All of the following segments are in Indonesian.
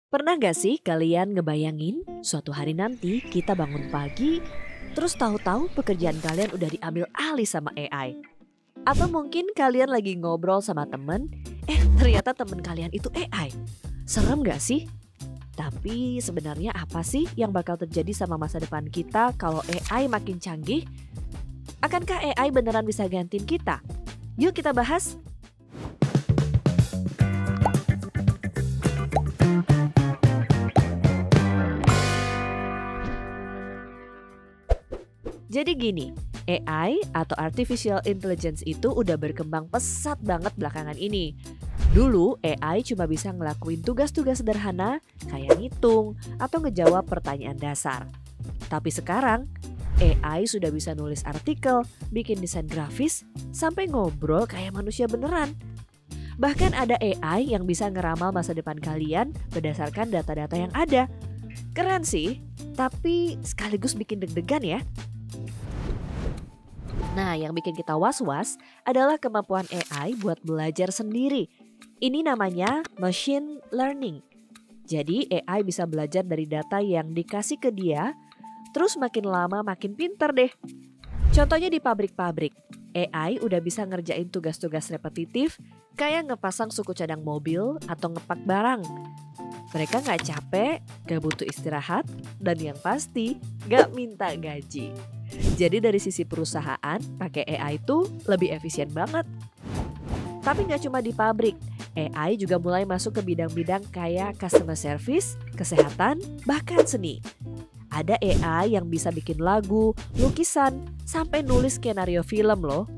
Pernah gak sih kalian ngebayangin suatu hari nanti kita bangun pagi, terus tahu-tahu pekerjaan kalian udah diambil alih sama AI? Atau mungkin kalian lagi ngobrol sama temen, ternyata temen kalian itu AI. Serem gak sih? Tapi sebenarnya apa sih yang bakal terjadi sama masa depan kita kalau AI makin canggih? Akankah AI beneran bisa gantiin kita? Yuk kita bahas. Jadi gini, AI atau Artificial Intelligence itu udah berkembang pesat banget belakangan ini. Dulu AI cuma bisa ngelakuin tugas-tugas sederhana kayak ngitung atau ngejawab pertanyaan dasar. Tapi sekarang AI sudah bisa nulis artikel, bikin desain grafis, sampai ngobrol kayak manusia beneran. Bahkan ada AI yang bisa ngeramal masa depan kalian berdasarkan data-data yang ada. Keren sih, tapi sekaligus bikin deg-degan ya. Nah, yang bikin kita was-was adalah kemampuan AI buat belajar sendiri. Ini namanya machine learning. Jadi AI bisa belajar dari data yang dikasih ke dia, terus makin lama makin pinter deh. Contohnya di pabrik-pabrik, AI udah bisa ngerjain tugas-tugas repetitif kayak ngepasang suku cadang mobil atau ngepak barang. Mereka nggak capek, gak butuh istirahat, dan yang pasti gak minta gaji. Jadi dari sisi perusahaan, pakai AI itu lebih efisien banget. Tapi nggak cuma di pabrik, AI juga mulai masuk ke bidang-bidang kayak customer service, kesehatan, bahkan seni. Ada AI yang bisa bikin lagu, lukisan, sampai nulis skenario film loh.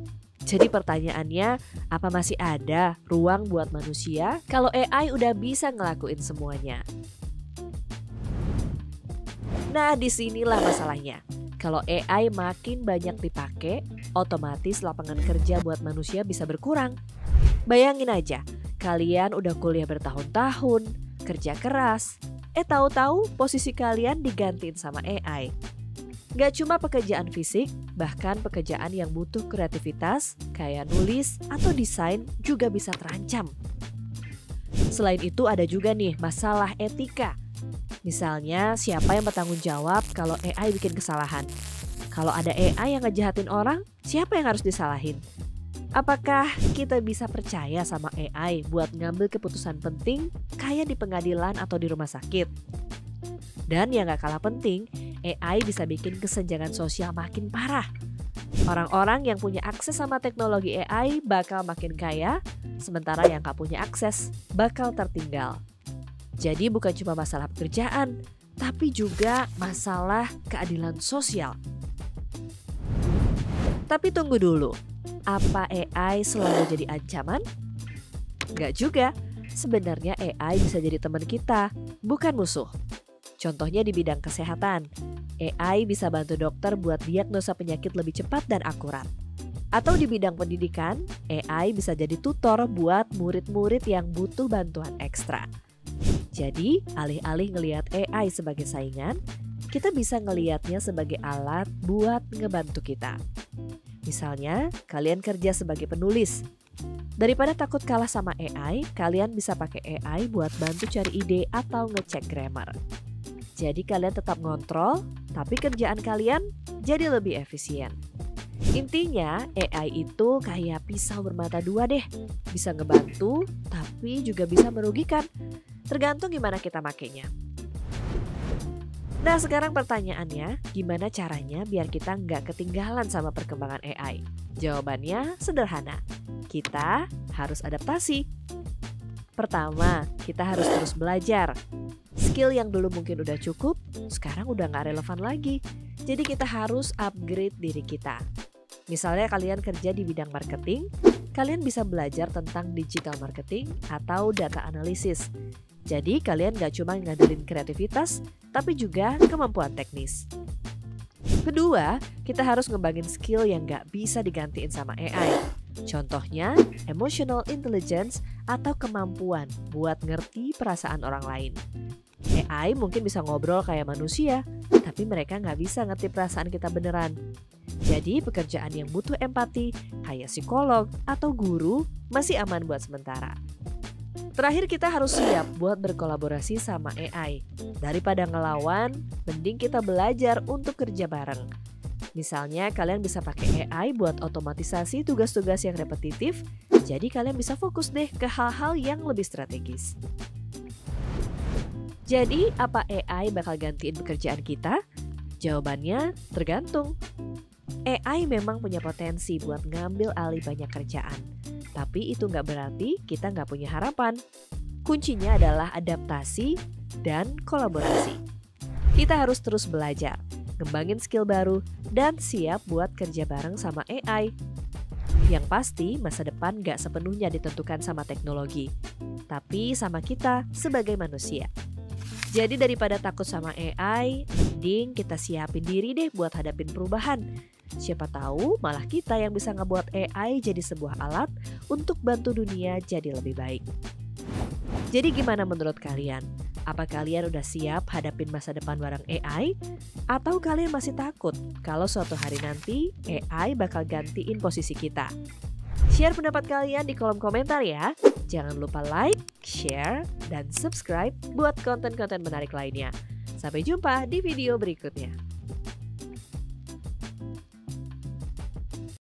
Jadi pertanyaannya, apa masih ada ruang buat manusia kalau AI udah bisa ngelakuin semuanya? Nah, disinilah masalahnya. Kalau AI makin banyak dipakai, otomatis lapangan kerja buat manusia bisa berkurang. Bayangin aja, kalian udah kuliah bertahun-tahun, kerja keras, tahu-tahu posisi kalian digantiin sama AI. Gak cuma pekerjaan fisik, bahkan pekerjaan yang butuh kreativitas, kayak nulis atau desain juga bisa terancam. Selain itu ada juga nih masalah etika. Misalnya siapa yang bertanggung jawab kalau AI bikin kesalahan? Kalau ada AI yang ngejahatin orang, siapa yang harus disalahin? Apakah kita bisa percaya sama AI buat ngambil keputusan penting kayak di pengadilan atau di rumah sakit? Dan yang gak kalah penting, AI bisa bikin kesenjangan sosial makin parah. Orang-orang yang punya akses sama teknologi AI bakal makin kaya, sementara yang gak punya akses bakal tertinggal. Jadi bukan cuma masalah pekerjaan, tapi juga masalah keadilan sosial. Tapi tunggu dulu, apa AI selalu jadi ancaman? Enggak juga, sebenarnya AI bisa jadi teman kita, bukan musuh. Contohnya di bidang kesehatan, AI bisa bantu dokter buat diagnosa penyakit lebih cepat dan akurat. Atau di bidang pendidikan, AI bisa jadi tutor buat murid-murid yang butuh bantuan ekstra. Jadi, alih-alih ngelihat AI sebagai saingan, kita bisa ngelihatnya sebagai alat buat ngebantu kita. Misalnya, kalian kerja sebagai penulis. Daripada takut kalah sama AI, kalian bisa pakai AI buat bantu cari ide atau ngecek grammar. Jadi kalian tetap ngontrol, tapi kerjaan kalian jadi lebih efisien. Intinya, AI itu kayak pisau bermata dua deh. Bisa ngebantu, tapi juga bisa merugikan. Tergantung gimana kita makainya. Nah, sekarang pertanyaannya, gimana caranya biar kita nggak ketinggalan sama perkembangan AI? Jawabannya sederhana, kita harus adaptasi. Pertama, kita harus terus belajar. Skill yang dulu mungkin udah cukup, sekarang udah nggak relevan lagi. Jadi kita harus upgrade diri kita. Misalnya kalian kerja di bidang marketing, kalian bisa belajar tentang digital marketing atau data analisis. Jadi kalian gak cuma ngandelin kreativitas, tapi juga kemampuan teknis. Kedua, kita harus ngembangin skill yang gak bisa digantiin sama AI. Contohnya, emotional intelligence atau kemampuan buat ngerti perasaan orang lain. AI mungkin bisa ngobrol kayak manusia, tapi mereka gak bisa ngerti perasaan kita beneran. Jadi pekerjaan yang butuh empati, kayak psikolog atau guru, masih aman buat sementara. Terakhir, kita harus siap buat berkolaborasi sama AI. Daripada ngelawan, mending kita belajar untuk kerja bareng. Misalnya kalian bisa pakai AI buat otomatisasi tugas-tugas yang repetitif, jadi kalian bisa fokus deh ke hal-hal yang lebih strategis. Jadi, apa AI bakal gantiin pekerjaan kita? Jawabannya tergantung. AI memang punya potensi buat ngambil alih banyak kerjaan. Tapi itu nggak berarti kita nggak punya harapan. Kuncinya adalah adaptasi dan kolaborasi. Kita harus terus belajar, ngembangin skill baru, dan siap buat kerja bareng sama AI. Yang pasti masa depan nggak sepenuhnya ditentukan sama teknologi, tapi sama kita sebagai manusia. Jadi daripada takut sama AI, mending kita siapin diri deh buat hadapin perubahan. Siapa tahu malah kita yang bisa ngebuat AI jadi sebuah alat untuk bantu dunia jadi lebih baik. Jadi gimana menurut kalian? Apa kalian udah siap hadapin masa depan bareng AI? Atau kalian masih takut kalau suatu hari nanti AI bakal gantiin posisi kita? Share pendapat kalian di kolom komentar ya. Jangan lupa like, share, dan subscribe buat konten-konten menarik lainnya. Sampai jumpa di video berikutnya.